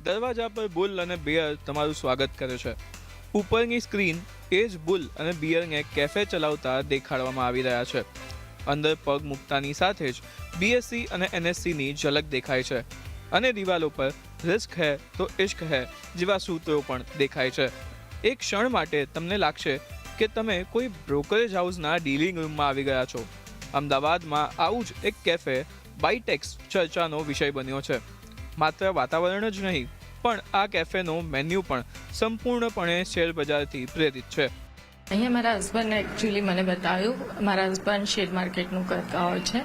દરવાજા પર બુલ અને બિયર તમારું સ્વાગત કરે છે. ઉપરની સ્ક્રીન એ જ બુલ અને બિયરને કેફે ચલાવતા દેખાડવામાં આવી રહ્યા છે. અંદર પગ મૂકતાની સાથે જ બીએસસી અને એનએસસીની ઝલક દેખાય છે અને દિવાલો પર રિસ્ક હૈ તો ઇશ્ક હૈ જેવા સૂત્રો પણ દેખાય છે. એક ક્ષણ માટે તમને લાગશે કે તમે કોઈ બ્રોકરેજ હાઉસના ડીલિંગ રૂમમાં આવી ગયા છો. અમદાવાદમાં આવું જ એક કેફે બાયટેક્સ ચર્ચાનો વિષય બન્યો છે. માત્ર વાતાવરણ જ નહીં પણ આ કેફેનો મેન્યુ પણ સંપૂર્ણપણે શેર બજારથી પ્રેરિત છે. અહીંયા મારા હસબન્ડે એકચ્યુઅલી મને બતાવ્યું. મારા હસબન્ડ શેર માર્કેટનું કરતા હોય છે,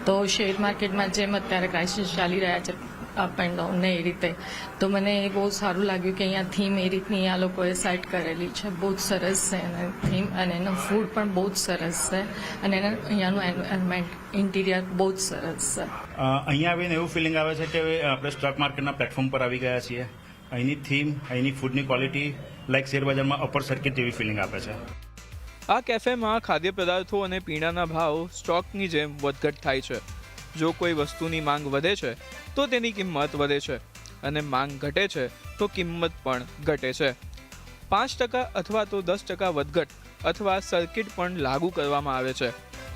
તો શેર માર્કેટમાં જેમ અત્યારે ક્રાઇસિસ ચાલી રહ્યા છે અપ એન્ડ ડાઉન ને એ રીતે, તો મને એ બહુ સારું લાગ્યું કે અહીંયા થીમ એ રીતની આ લોકોએ સેટ કરેલી છે. બહુ જ સરસ છે અને થીમ, અને એનો ફૂડ પણ બહુ જ સરસ છે અને અહીંયાનું એન્વાયરમેન્ટ ઇન્ટિરિયર બહુ જ સરસ છે. અહીંયા આવીને એવું ફિલિંગ આવે છે કે આપણે સ્ટોક માર્કેટના પ્લેટફોર્મ પર આવી ગયા છીએ. અહીંની થીમ, અહીંની ફૂડની ક્વોલિટી લાઈક શેરબજારમાં અપર સર્કિટ જેવી ફિલિંગ આપે છે. આ કેફેમાં ખાદ્ય પદાર્થો અને પીણાના ભાવ સ્ટોકની જેમ વધઘટ થાય છે. જો કોઈ વસ્તુની માંગ વધે છે તો તેની કિંમત વધે છે અને માંગ ઘટે છે તો કિંમત પણ ઘટે છે. 5% અથવા તો 10% વધઘટ અથવા સર્કિટ પણ લાગુ કરવામાં આવે છે.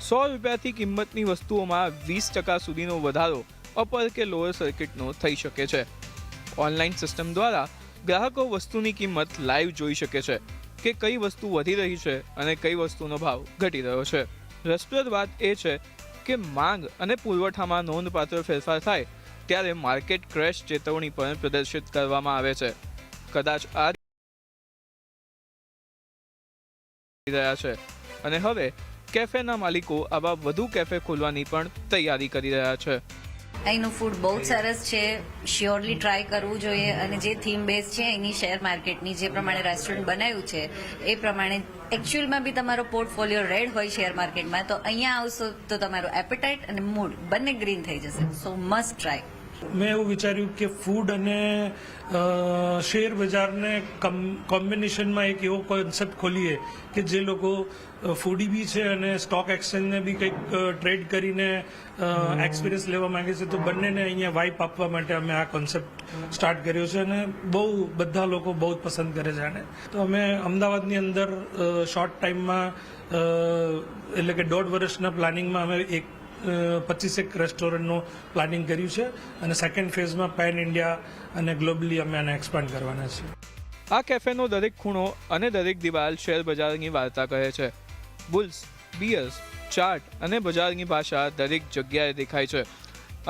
100 રૂપિયાથી કિંમતની વસ્તુઓમાં 20% સુધીનો વધારો અપર કે લોઅર સર્કિટનો થઈ શકે છે. ઓનલાઈન સિસ્ટમ દ્વારા ગ્રાહકો વસ્તુની કિંમત લાઈવ જોઈ શકે છે કે કઈ વસ્તુ વધી રહી છે અને કઈ વસ્તુનો ભાવ ઘટી રહ્યો છે. રસપ્રદ વાત એ છે કે માંગ અને પુરવઠામાં નોંધપાત્ર ફેરફાર થાય ત્યારે માર્કેટ ક્રેશ ચેતવણી પણ પ્રદર્શિત કરવામાં આવે છે. કદાચ આ રહ્યા છે અને હવે કેફેના માલિકો આવા વધુ કેફે ખોલવાની પણ તૈયારી કરી રહ્યા છે. અહીંનું ફૂડ બહુ સરસ છે, શ્યોરલી ટ્રાય કરવું જોઈએ. અને જે થીમ બેઝ છે અહીંની શેર માર્કેટની, જે પ્રમાણે રેસ્ટોરન્ટ બનાવ્યું છે એ પ્રમાણે એકચ્યુઅલમાં બી તમારો પોર્ટફોલિયો રેડ હોય શેર માર્કેટમાં, તો અહીંયા આવશો તો તમારો એપેટાઇટ અને મૂડ બંને ગ્રીન થઈ જશે. સો મસ્ટ ટ્રાય. મેં એવું વિચાર્યું કે ફૂડ અને શેર બજારને કોમ્બિનેશનમાં એક એવો કોન્સેપ્ટ ખોલીએ કે જે લોકો ફૂડી બી છે અને સ્ટોક એક્સચેન્જને બી કંઈક ટ્રેડ કરીને એક્સપિરિયન્સ લેવા માંગે છે, તો બંનેને અહીંયા વાઇપ આપવા માટે અમે આ કોન્સેપ્ટ સ્ટાર્ટ કર્યો છે અને બધા લોકો બહુ જ પસંદ કરે છે આને. તો અમે અમદાવાદની અંદર શોર્ટ ટાઈમમાં એટલે કે 1.5 વર્ષના પ્લાનિંગમાં અમે 25 રેસ્ટોરન્ટનું પ્લાનિંગ કર્યું છે અને સેકન્ડ ફેઝમાં પેન ઇન્ડિયા અને ગ્લોબલી અમે આને એક્સપાન્ડ કરવાના છીએ. આ કેફેનો દરેક ખૂણો અને દરેક દિવાલ શેર બજારની વાર્તા કહે છે. બુલ્સ, બિયર્સ, ચાર્ટ અને બજારની ભાષા દરેક જગ્યાએ દેખાય છે.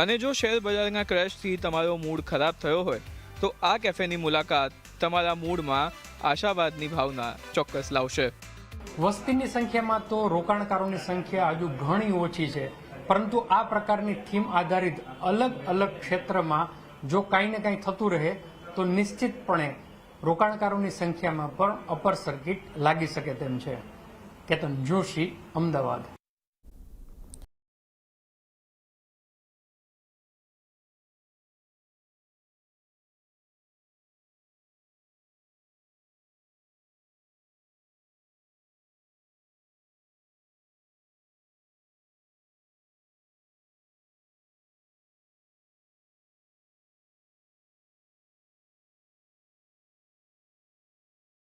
અને જો શેર બજારના ક્રેશથી તમારો મૂડ ખરાબ થયો હોય તો આ કેફેની મુલાકાત તમારા મૂડમાં આશાવાદની ભાવના ચોક્કસ લાવશે. વસ્તીની સંખ્યામાં તો રોકાણકારોની સંખ્યા હજુ ઘણી ઓછી છે, પરંતુ આ પ્રકારની થીમ આધારિત અલગ અલગ ક્ષેત્રમાં જો કાંઈ ને કાંઈ થતું રહે તો નિશ્ચિતપણે રોકાણકારોની સંખ્યામાં પણ અપર સર્કિટ લાગી શકે તેમ છે. કેતન જોશી, અમદાવાદ.